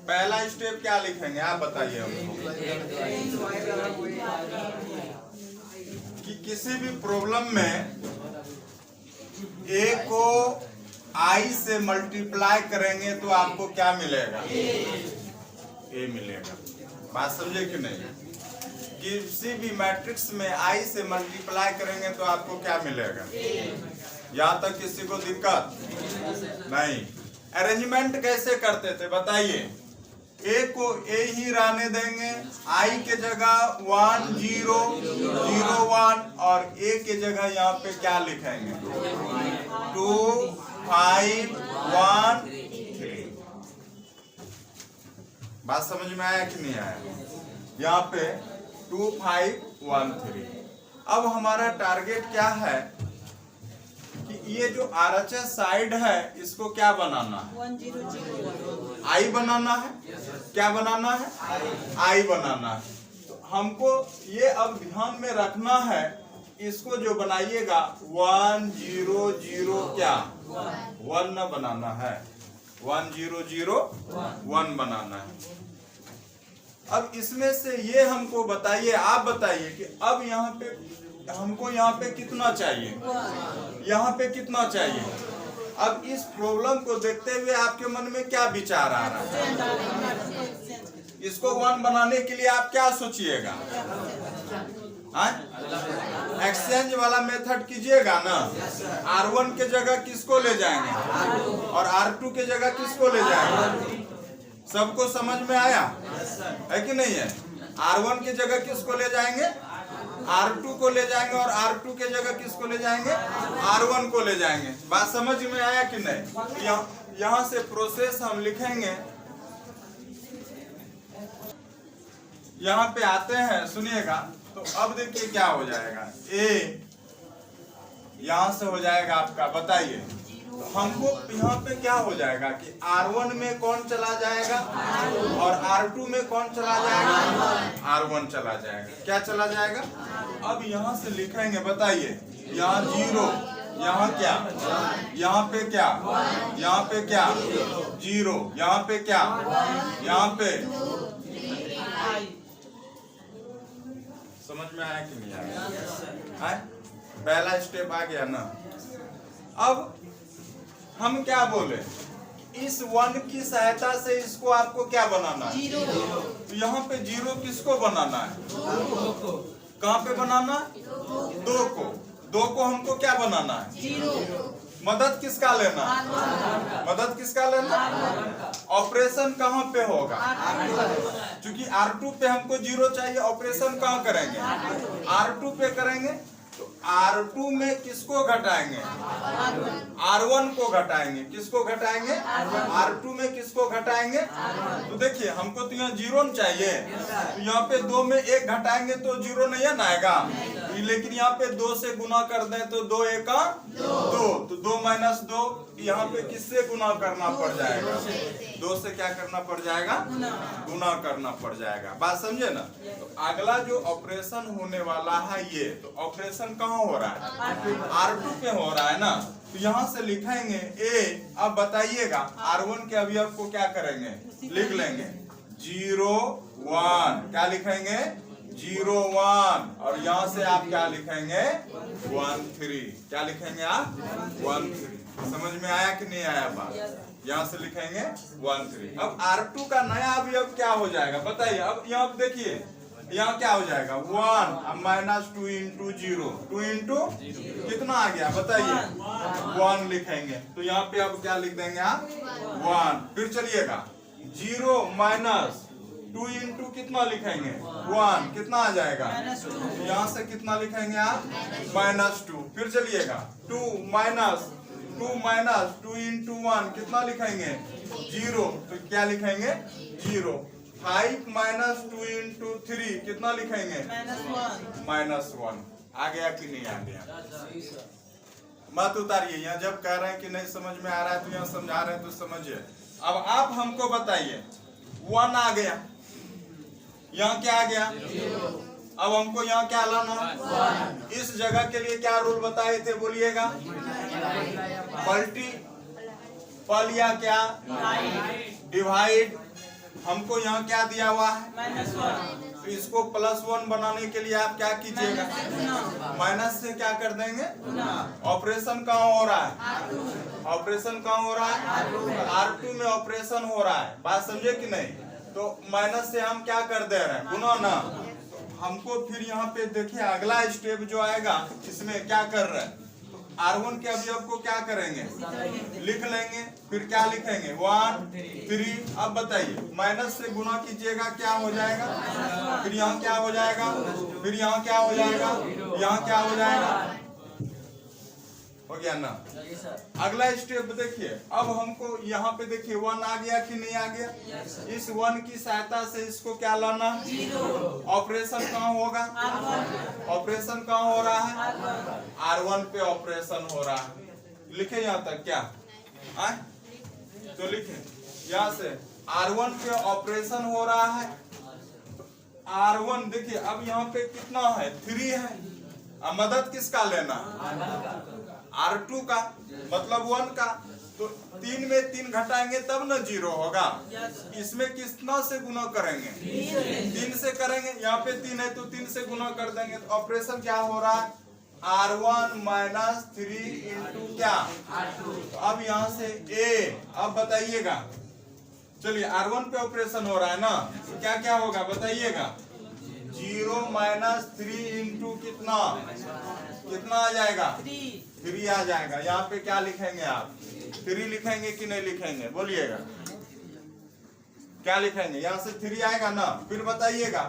पहला स्टेप क्या लिखेंगे आप बताइए हमको कि किसी भी प्रॉब्लम में ए को आई से मल्टीप्लाई करेंगे तो आपको क्या मिलेगा? ए मिलेगा। बात समझे कि नहीं? किसी भी मैट्रिक्स में आई से मल्टीप्लाई करेंगे तो आपको क्या मिलेगा? यहाँ तक किसी को दिक्कत नहीं। अरेंजमेंट कैसे करते थे बताइए? ए को ए ही रहने देंगे, आई के जगह 1 0 0 1 और ए के जगह यहाँ पे क्या लिखेंगे? 2 5 1 3। बात समझ में आया कि नहीं आया? यहाँ पे 2 5 1 3। अब हमारा टारगेट क्या है कि ये जो RHS साइड है इसको क्या बनाना है? 1 0 0 1 आई बनाना है। क्या बनाना है? आई बनाना है। तो हमको ये अब ध्यान में रखना है, इसको जो बनाइएगा 1 0 0 क्या 1 न बनाना है, 1 0 0 1 बनाना है। अब इसमें से ये हमको बताइए, आप बताइए कि अब यहाँ पे हमको यहाँ पे कितना चाहिए? यहाँ पे कितना चाहिए? अब इस प्रॉब्लम को देखते हुए आपके मन में क्या विचार आ रहा है? इसको 1 बनाने के लिए आप क्या सोचिएगा? एक्सचेंज वाला मेथड कीजिएगा ना। R1 के जगह किसको ले जाएंगे और R2 के जगह किसको ले जाएंगे? सबको समझ में आया है कि नहीं है? R1 की जगह किसको ले जाएंगे? R2 को ले जाएंगे और R2 के जगह किसको ले जाएंगे? R1 को ले जाएंगे। बात समझ में आया कि नहीं? यहाँ से प्रोसेस हम लिखेंगे, यहाँ पे आते हैं, सुनिएगा। तो अब देखिए क्या हो जाएगा। ए यहाँ से हो जाएगा आपका, बताइए। तो हमको यहाँ पे क्या हो जाएगा कि R1 में कौन चला जाएगा और R2 में कौन चला जाएगा? R1 चला जाएगा। क्या चला जाएगा? अब यहाँ से लिखेंगे, बताइए। यहाँ 0, यहाँ क्या, यहाँ पे क्या, यहाँ पे क्या 0, यहाँ पे क्या, यहाँ पे। समझ में आया कि नहीं आया? पहला स्टेप आ गया ना। अब हम क्या बोले? इस 1 की सहायता से इसको आपको क्या बनाना है? तो यहाँ पे 0 किसको बनाना है? कहाँ पे बनाना है? 2 को हमको क्या बनाना है? मदद किसका लेना? मदद किसका लेना? ऑपरेशन कहाँ पे होगा? क्योंकि R2 पे हमको 0 चाहिए, ऑपरेशन कहाँ करेंगे? R2 पे करेंगे। तो R2 में किसको घटाएंगे? R1 को घटाएंगे। किसको घटाएंगे? R2 में किसको घटाएंगे? तो देखिए, हमको तो यहाँ 0 चाहिए, तो यहाँ पे 2 में 1 घटाएंगे तो 0 नहीं आएगा। लेकिन यहाँ पे 2 से गुना कर दें तो 2 1 2, तो 2 माइनस 2 यहाँ पे किससे गुना करना पड़ जाएगा? 2 से क्या करना पड़ जाएगा? गुना करना पड़ जाएगा। बात समझे ना? तो अगला जो ऑपरेशन होने वाला है ये, तो ऑपरेशन कहाँ हो रहा है? R2 पे हो रहा है ना। तो यहाँ से लिखेंगे ए। अब बताइएगा R1 के अवयव को क्या करेंगे? लिख लेंगे 0 1। क्या लिखेंगे? 0 1। और यहाँ से आप क्या लिखेंगे? 1 3। क्या लिखेंगे आप? 1 3। समझ में आया कि नहीं आया बात? यहाँ से लिखेंगे 1 3। अब R2 का नया अवयव क्या हो जाएगा बताइए? अब यहाँ देखिए, यहाँ क्या हो जाएगा? 1 अब माइनस 2 इंटू 0, 2 इंटू कितना आ गया बताइए? 1 लिखेंगे। तो यहाँ पे अब क्या लिख देंगे आप? 1। फिर चलिएगा 0 माइनस 2 इंटू कितना लिखेंगे? 1। कितना आ जाएगा? यहाँ से कितना लिखेंगे आप? -2। फिर चलिएगा 2 माइनस 2 इंटू 1 कितना लिखेंगे? 0। तो क्या लिखेंगे? 0। 5 माइनस 2 इंटू 3 कितना लिखेंगे? -1। आ गया कि नहीं आ गया? मत उतारिए। यहाँ जब कह रहे हैं कि नहीं समझ में आ रहा है तो यहाँ समझा रहे हैं तो समझिए। अब आप हमको बताइए, 1 आ गया, यहाँ क्या आ गया? अब हमको यहाँ क्या लाना? इस जगह के लिए क्या रूल बताए थे बोलिएगा? मल्टीपल या क्या? डिवाइड हमको यहाँ क्या दिया हुआ है -1। तो इसको +1 बनाने के लिए आप क्या कीजिएगा, माइनस से क्या कर देंगे, ऑपरेशन कहाँ हो रहा है, ऑपरेशन कहाँ हो रहा है, R2 में ऑपरेशन हो रहा है, बात समझे कि नहीं। तो माइनस से हम क्या कर दे रहे हैं, गुना ना। हमको फिर यहाँ पे देखिए अगला स्टेप जो आएगा इसमें क्या कर रहे हैं, R1 के अवयव को क्या करेंगे, लिख लेंगे। फिर क्या लिखेंगे, 1 3। अब बताइए माइनस से गुना कीजिएगा क्या हो जाएगा, फिर यहाँ क्या हो जाएगा, फिर यहाँ क्या हो जाएगा, यहाँ क्या हो जाएगा, हो गया ना। अगला स्टेप देखिए, अब हमको यहाँ पे देखिए 1 आ गया कि नहीं आ गया। इस 1 की सहायता से इसको क्या लाना, ऑपरेशन कहाँ होगा, ऑपरेशन कहाँ हो रहा है, R1 पे ऑपरेशन हो रहा है। लिखे यहाँ तक क्या आए? तो लिखे यहाँ से R1 पे ऑपरेशन हो रहा है। R1 देखिए अब यहाँ पे कितना है, 3 है। अब मदद किसका लेना, R2 का, मतलब 1 का। तो 3 में 3 घटाएंगे तब ना 0 होगा। इसमें कितना से गुना करेंगे, 3 से करेंगे। यहाँ पे 3 है तो 3 से गुना कर देंगे। तो ऑपरेशन क्या हो रहा है, R1 - 3 इंटू क्या, तो अब यहाँ से A। अब बताइएगा, चलिए R1 पे ऑपरेशन हो रहा है ना, तो क्या क्या होगा बताइएगा, 0 - 3 इंटू कितना, कितना आ जाएगा, 3 आ जाएगा। यहाँ पे क्या लिखेंगे आप, 3 लिखेंगे कि नहीं लिखेंगे, बोलिएगा क्या लिखेंगे। यहाँ से 3 आएगा ना, फिर बताइएगा।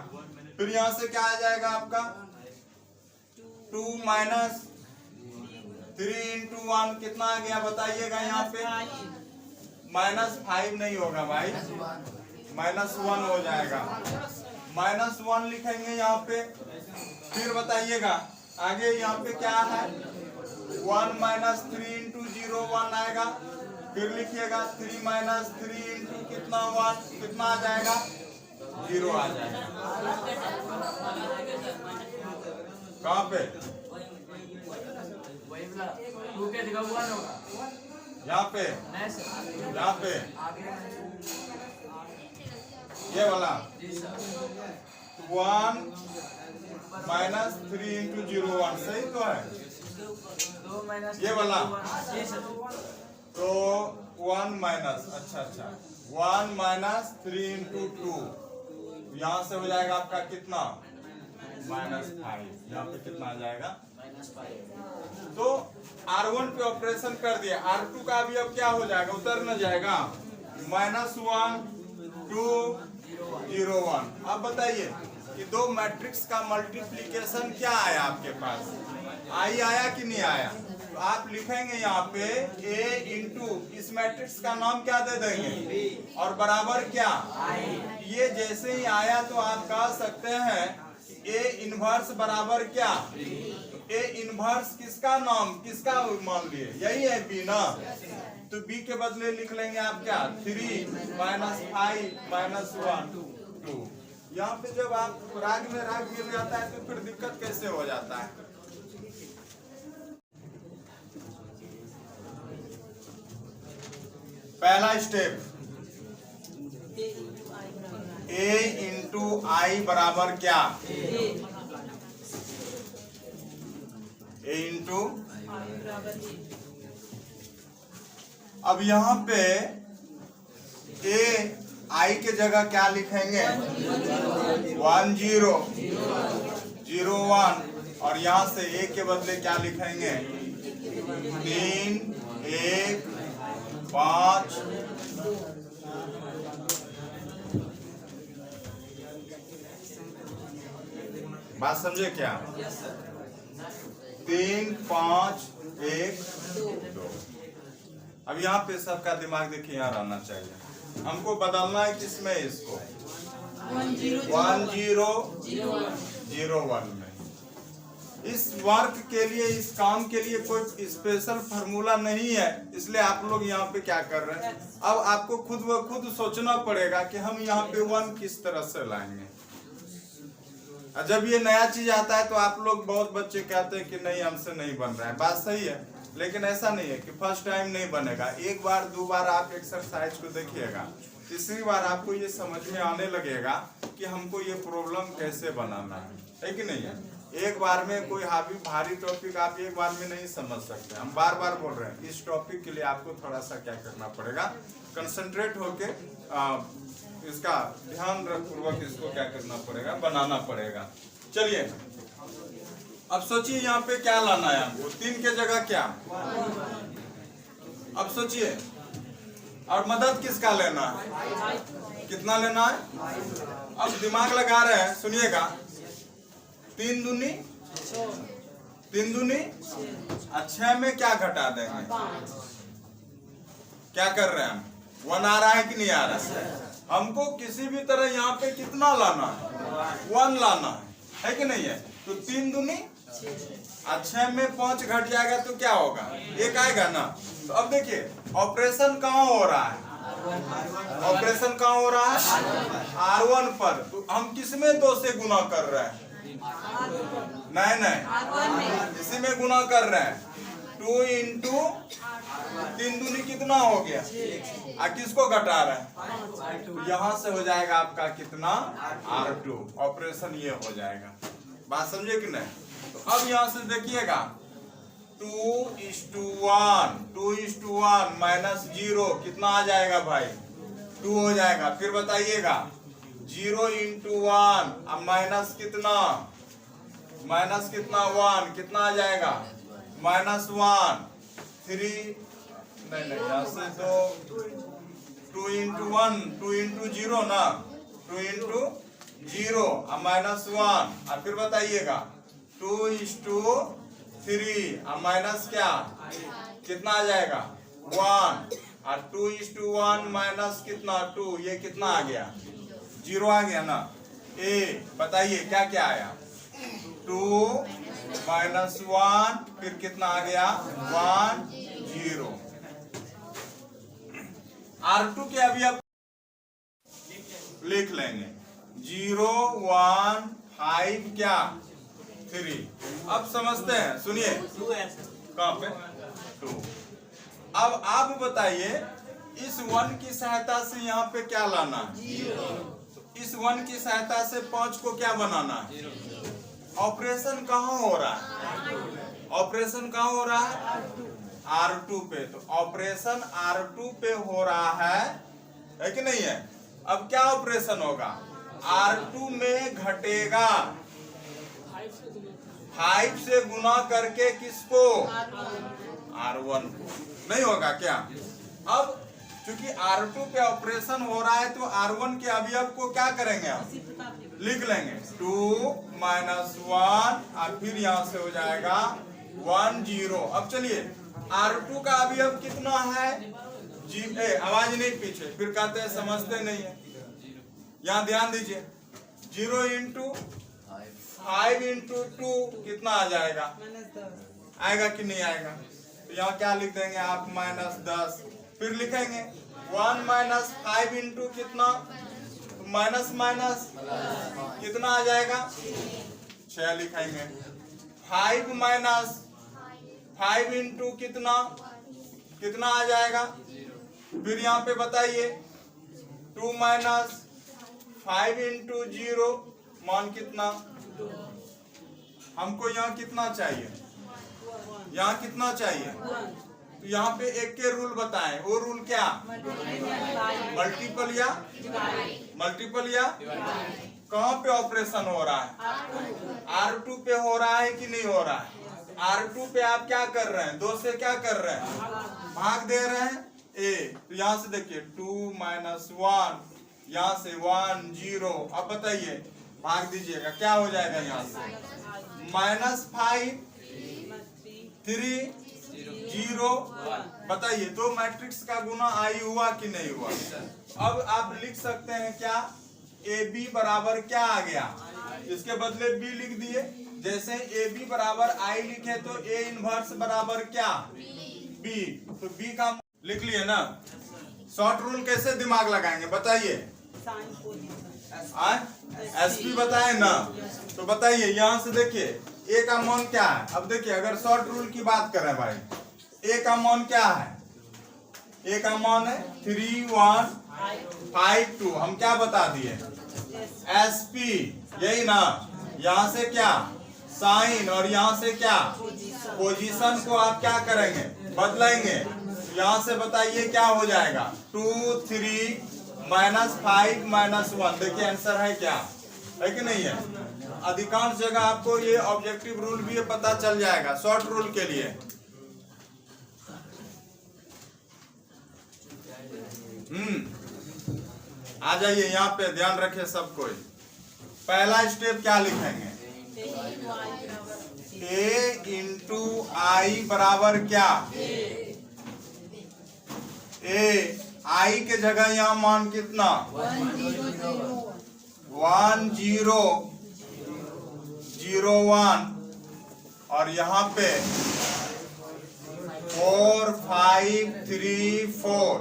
फिर यहाँ से क्या आ जाएगा आपका, 2 - 3 इंटू 1 कितना आ गया बताइएगा। यहाँ पे -5 नहीं होगा भाई, -1 हो जाएगा। -1 लिखेंगे यहाँ पे। फिर बताइएगा आगे यहाँ पे क्या है, 1 - 3 इंटू 0 1 आएगा। फिर लिखिएगा 3 - 3 इंटू कितना 1, कितना आ जाएगा, 0 आ जाएगा। कहाँ पे, यहाँ पे, यहाँ पे ये वाला 1 - 3 इंटू 0 1 सही तो है, ये वाला। तो 1 - अच्छा 1 - 3 इंटू 2, यहाँ से हो जाएगा आपका कितना, -5। यहाँ पे कितना आ जाएगा, तो R1 पे ऑपरेशन कर दिया। R2 का अभी अब क्या हो जाएगा, उतर न जाएगा, -1 2 0 1। अब बताइए कि दो मैट्रिक्स का मल्टीप्लिकेशन क्या आया आपके पास, आई आया कि नहीं आया। तो आप लिखेंगे यहाँ पे A इंटू इस मैट्रिक्स का नाम क्या दे देंगे, और बराबर क्या, ये जैसे ही आया तो आप कह सकते हैं A इनवर्स बराबर क्या, A इनवर्स किसका नाम, किसका मान लिए, यही है B ना। तो B के बदले लिख लेंगे आप क्या, 3 - 5 - 1 2। यहाँ पे जब आप राग में राग गिर जाता है तो फिर दिक्कत कैसे हो जाता है। पहला स्टेप, A इंटू I बराबर क्या, A इंटू। अब यहाँ पे A I के जगह क्या लिखेंगे, 1 0 0 1, और यहाँ से A के बदले क्या लिखेंगे, 3 1 5। बात समझे क्या, 3 5 1 2। अब यहाँ पे सबका दिमाग देखिए यहाँ रहना चाहिए। हमको बदलना है किसमें, इसको 1 0 0 1 में। इस वर्क के लिए, इस काम के लिए कोई स्पेशल फार्मूला नहीं है, इसलिए आप लोग यहाँ पे क्या कर रहे हैं, अब आपको खुद व खुद सोचना पड़ेगा कि हम यहाँ पे 1 किस तरह से लाएंगे। जब ये नया चीज आता है तो आप लोग, बहुत बच्चे कहते हैं कि नहीं हमसे नहीं बन रहा है, बात सही है, लेकिन ऐसा नहीं है कि फर्स्ट टाइम नहीं बनेगा। एक बार 2 बार आप एक्सरसाइज को देखिएगा तीसरी बार आपको ये समझ में आने लगेगा कि हमको ये प्रॉब्लम कैसे बनाना है कि नहीं है। एक बार में कोई भारी टॉपिक आप एक बार में नहीं समझ सकते। हम बार बार बोल रहे हैं, इस टॉपिक के लिए आपको थोड़ा सा क्या करना पड़ेगा, कंसंट्रेट होके इसका ध्यान पूर्वक इसको क्या करना पड़ेगा, बनाना पड़ेगा। चलिए अब सोचिए यहाँ पे क्या लाना है हमको, 3 के जगह क्या, अब सोचिए। और मदद किसका लेना है, कितना लेना है। अब दिमाग लगा रहे हैं, सुनिएगा। 3 दूनी 6 में क्या घटा देंगे, क्या कर रहे हैं हम, 1 आ रहा है कि नहीं आ रहा है। हमको किसी भी तरह यहाँ पे कितना लाना है, 1 लाना है कि नहीं है। तो 3 दूनी 6 में 5 घट जाएगा तो क्या होगा, 1 आएगा ना। तो अब देखिए ऑपरेशन कहाँ हो रहा है, ऑपरेशन कहाँ हो रहा है, R1 पर। तो हम किसमें 2 से गुना कर रहे हैं, नहीं इसी में गुना कर रहे हैं। 2 इंटू 3 दूनी कितना हो गया, किसको घटा रहे हैं, तो यहाँ से हो जाएगा आपका कितना, R2। ऑपरेशन ये हो जाएगा, बात समझे कि नहीं। तो अब यहाँ से देखिएगा 2:1 -0 कितना आ जाएगा भाई, 2 हो जाएगा। फिर बताइएगा 0 इंटू 1 अब माइनस कितना 1 कितना आ जाएगा, -1। 3 नहीं यहाँ से तो 2 इंटू 1 2 इंटू 0 ना, 2 इंटू 0 अब -1। अब फिर बताइएगा 2:3 अब माइनस क्या, कितना आ जाएगा 1। और 2:1 माइनस कितना 2, ये कितना आ गया, 0 आ गया ना। बताइए क्या क्या आया, 2 -1 फिर कितना आ गया 1 0। R2 के अभी आप लिख लेंगे 0 1 5 क्या 3। अब समझते हैं, सुनिए कहाँ पे 2। अब आप बताइए इस 1 की सहायता से यहाँ पे क्या लाना है, इस 1 की सहायता से 5 को क्या बनाना है। ऑपरेशन कहाँ हो रहा है, ऑपरेशन कहाँ हो रहा है, R2 पे। तो ऑपरेशन R2 पे हो रहा है कि नहीं है। अब क्या ऑपरेशन होगा, R2 में घटेगा 5 से गुना करके किसको, R1 को, नहीं होगा क्या। अब क्योंकि R2 पे ऑपरेशन हो रहा है तो R1 के अवयव को क्या करेंगे हम, लिख लेंगे 2 -1 और फिर यहाँ से हो जाएगा 1 0। अब चलिए R2 का अवयव कितना है, आवाज नहीं पीछे, फिर कहते हैं समझते नहीं है। यहाँ ध्यान दीजिए 0 इंटू 5 इंटू 2 कितना आ जाएगा, आएगा कि नहीं आएगा। तो यहाँ क्या लिख देंगे आप -10। फिर लिखेंगे 1 -5 इंटू कितना, माइनस माइनस कितना आ जाएगा 6 लिखेंगे। 5 -5 इंटू कितना आ जाएगा। फिर यहाँ पे बताइए 2 -5 इंटू 0 मान कितना, हमको यहाँ कितना चाहिए, यहाँ कितना चाहिए। तो यहाँ पे एक के रूल बताएं, वो रूल क्या, मल्टीपल या कहाँ पे ऑपरेशन हो रहा है, R2 पे हो रहा है कि नहीं हो रहा है। R2 पे आप क्या कर रहे हैं, 2 से क्या कर रहे हैं, भाग दे रहे हैं तो यहाँ से देखिए 2 -1 यहाँ से 1 0। अब बताइए भाग दीजिएगा क्या हो जाएगा, यहाँ से -5 3 0। बताइए तो मैट्रिक्स का गुना आई हुआ कि नहीं हुआ। अब आप लिख सकते हैं क्या, AB बराबर क्या आ गया, इसके बदले B लिख दिए। जैसे AB बराबर I लिखे तो A इनवर्स बराबर क्या B, तो B का लिख लिए ना। शॉर्ट रूल कैसे दिमाग लगाएंगे बताइए, SP बताए ना। तो बताइए यहाँ से देखिए A का मान क्या है। अब देखिए अगर शॉर्ट रूल की बात करें भाई, A का मान क्या है, A का मान है 3 1 5 2 हम क्या बता दिए, SP, यही ना। यहाँ से क्या साइन और यहाँ से क्या पोजीशन को आप क्या करेंगे, बदलेंगे। यहाँ से बताइए क्या हो जाएगा, 2 3 -5 -1। देखिए आंसर है क्या, है कि नहीं है। अधिकांश जगह आपको ये ऑब्जेक्टिव रूल भी पता चल जाएगा शॉर्ट रूल के लिए। आ जाइए यहाँ पे, ध्यान रखिए सब कोई। पहला स्टेप क्या लिखेंगे, A इंटू आई बराबर क्या, आई के जगह यहाँ मान कितना 1 0 0 1 और यहाँ पे 4 5 3 4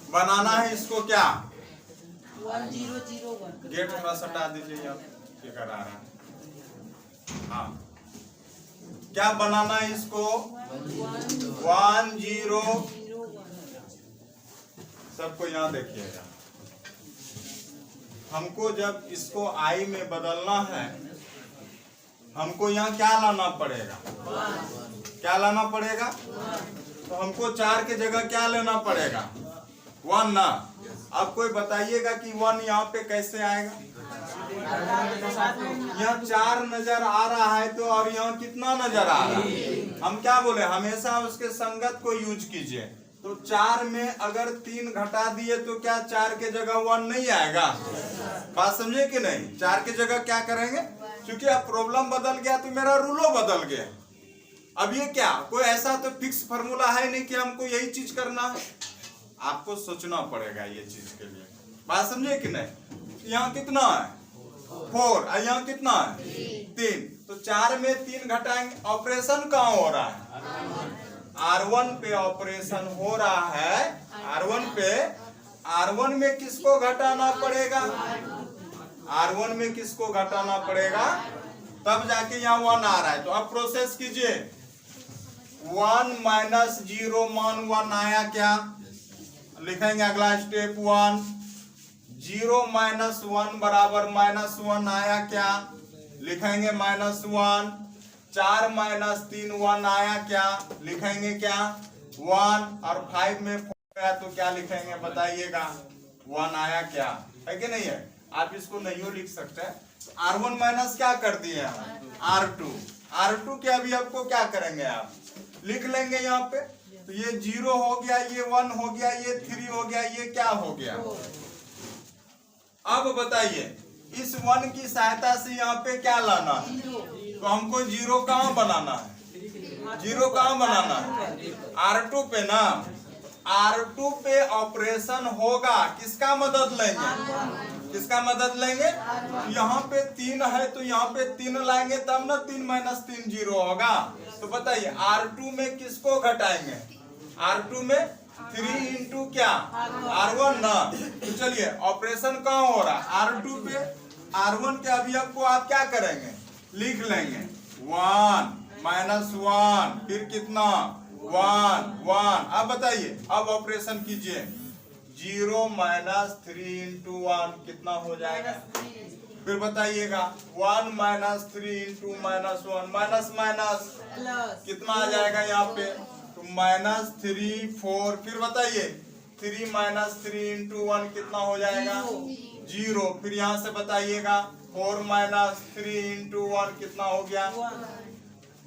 बनाना है। इसको क्या 1 0 0 1 गेट थोड़ा सा हटा दीजिए, यहाँ फिकर आ रहा है। हाँ क्या बनाना है इसको 1 0। सबको यहाँ देखिएगा, हमको जब इसको आई में बदलना है, हमको यहाँ क्या लाना पड़ेगा, क्या लाना पड़ेगा। तो हमको 4 के जगह क्या लेना पड़ेगा 1 ना। अब कोई बताइएगा कि 1 यहाँ पे कैसे आएगा। यहाँ 4 नजर आ रहा है तो, और यहाँ कितना नजर आ रहा है। हम क्या बोले, हमेशा उसके संगत को यूज कीजिए। तो 4 में अगर 3 घटा दिए तो क्या 4 के जगह 1 नहीं आएगा। बात समझे कि नहीं। 4 के जगह क्या करेंगे, क्योंकि अब प्रॉब्लम बदल गया तो मेरा रूलो बदल गया। अब ये क्या कोई ऐसा तो फिक्स फार्मूला है नहीं कि हमको यही चीज करना है, आपको सोचना पड़ेगा ये चीज के लिए। बात समझे कि नहीं। यहाँ कितना है 4 और यहाँ कितना है 3, तो 4 में 3 घटाएंगे। ऑपरेशन कहाँ हो रहा है, R1 पे ऑपरेशन हो रहा है। R1 पे, R1 में किसको घटाना पड़ेगा, R1 में किसको घटाना पड़ेगा, तब जाके यहाँ 1 आ रहा है। तो अब प्रोसेस कीजिए, 1 -0 मान 1 आया क्या, लिखेंगे अगला स्टेप 1 0 -1 बराबर -1 आया क्या, लिखेंगे -1। 4 -3 1 आया क्या, लिखेंगे क्या 1। और 5 में 4 आया तो क्या लिखेंगे बताइएगा 1 आया क्या, है कि नहीं है। आप इसको नहीं लिख सकते। R1 माइनस क्या कर दिए R2, R2 के अभी आपको क्या करेंगे, आप लिख लेंगे यहाँ पे। तो ये 0 हो गया, ये 1 हो गया, ये 3 हो गया, ये क्या हो गया। अब बताइए इस 1 की सहायता से यहाँ पे क्या लाना है, तो हमको 0 कहाँ बनाना है, 0 कहाँ बनाना है R2 पे ना। R2 पे ऑपरेशन होगा, किसका मदद लेंगे, किसका मदद लेंगे। यहाँ पे 3 है तो यहाँ पे 3 लाएंगे तब ना 3 - 3 0 होगा। तो बताइए R2 में किसको घटाएंगे, R2 में 3 इंटू क्या R1 ना। तो चलिए ऑपरेशन कहाँ हो रहा है R2 पे। R1 के अभी आपको आप क्या करेंगे, लिख लेंगे 1 -1, फिर कितना 1 1। अब बताइए, अब ऑपरेशन कीजिए 0 - 3 इंटू 1 कितना हो जाएगा। फिर बताइएगा 1 - 3 इंटू -1 माइनस माइनस कितना आ जाएगा यहाँ पे, तो -3 4। फिर बताइए 3 - 3 इंटू 1 कितना हो जाएगा 0। फिर यहाँ से बताइएगा 4 - 3 इंटू 1 कितना हो गया।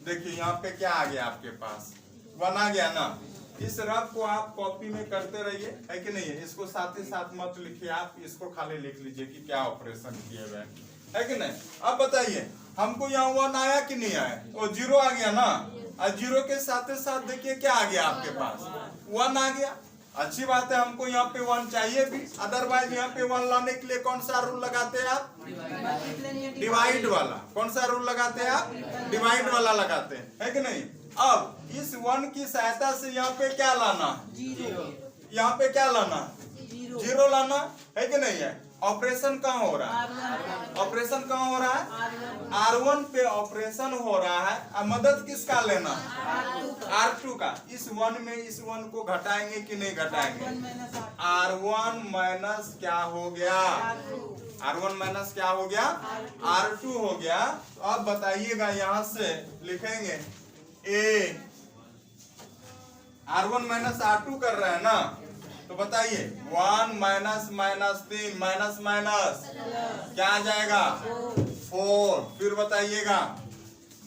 देखिए यहाँ पे क्या आ गया आपके पास 1 आ गया ना। इस रफ को आप कॉपी में करते रहिए, है कि नहीं है। इसको साथ ही साथ मत लिखिए, आप इसको खाली लिख लीजिए कि क्या ऑपरेशन किए हुए है कि नहीं। अब बताइए हमको यहाँ 1 आया कि नहीं आया, वो 0 आ गया ना। और 0 के साथ साथ देखिए क्या आ गया आपके पास 1 आ गया। अच्छी बात है, हमको यहाँ पे 1 चाहिए भी। अदरवाइज यहाँ पे 1 लाने के लिए कौन सा रूल लगाते हैं आप, डिवाइड वाला। कौन सा रूल लगाते हैं आप, डिवाइड वाला लगाते हैं, है कि नहीं। अब इस 1 की सहायता से यहाँ पे क्या लाना, यहाँ पे क्या लाना 0 लाना, है कि नहीं है। ऑपरेशन कहाँ हो रहा है? ऑपरेशन कहाँ हो रहा है? R1 पे ऑपरेशन हो रहा है। अब मदद किसका लेना? R2 का। इस 1 में इस 1 को घटाएंगे कि नहीं घटाएंगे? R1 माइनस क्या हो गया? R1 माइनस क्या हो गया? R2 हो गया। तो अब बताइएगा, यहां से लिखेंगे A, R1 माइनस R2 कर रहे हैं ना, तो बताइए 1 माइनस माइनस 3 माइनस माइनस क्या आ जाएगा? 4। फिर बताइएगा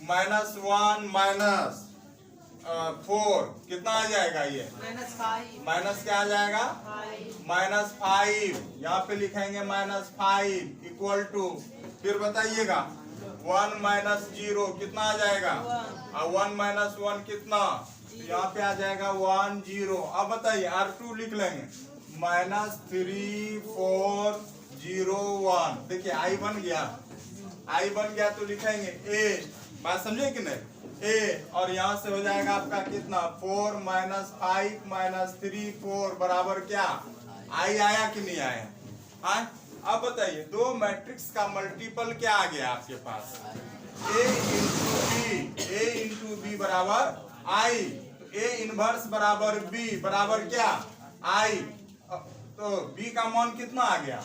-1 माइनस 4 कितना आ जाएगा? ये माइनस क्या आ जाएगा? -5। यहाँ पे लिखेंगे -5 इक्वल टू, फिर बताइएगा 1 माइनस 0 कितना आ जाएगा? 1 माइनस 1 कितना? यहाँ पे आ जाएगा 1 0। अब बताइए R2 लिख लेंगे -3 4 0 1। देखिए I बन गया तो लिखेंगे A। बात समझे कि नहीं? A, और यहाँ से हो जाएगा आपका कितना? 4 माइनस 5 माइनस 3 4 बराबर क्या? I आया कि नहीं आया? हाँ। अब बताइए दो मैट्रिक्स का मल्टीपल क्या आ गया आपके पास? A इंटू बी बराबर I। तो A इनवर्स बराबर B बराबर क्या? I। तो B का मान कितना आ गया?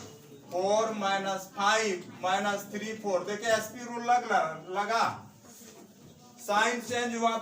4 माइनस 5 माइनस 3 4। देखिए SP रूल लगा, साइन चेंज हुआ।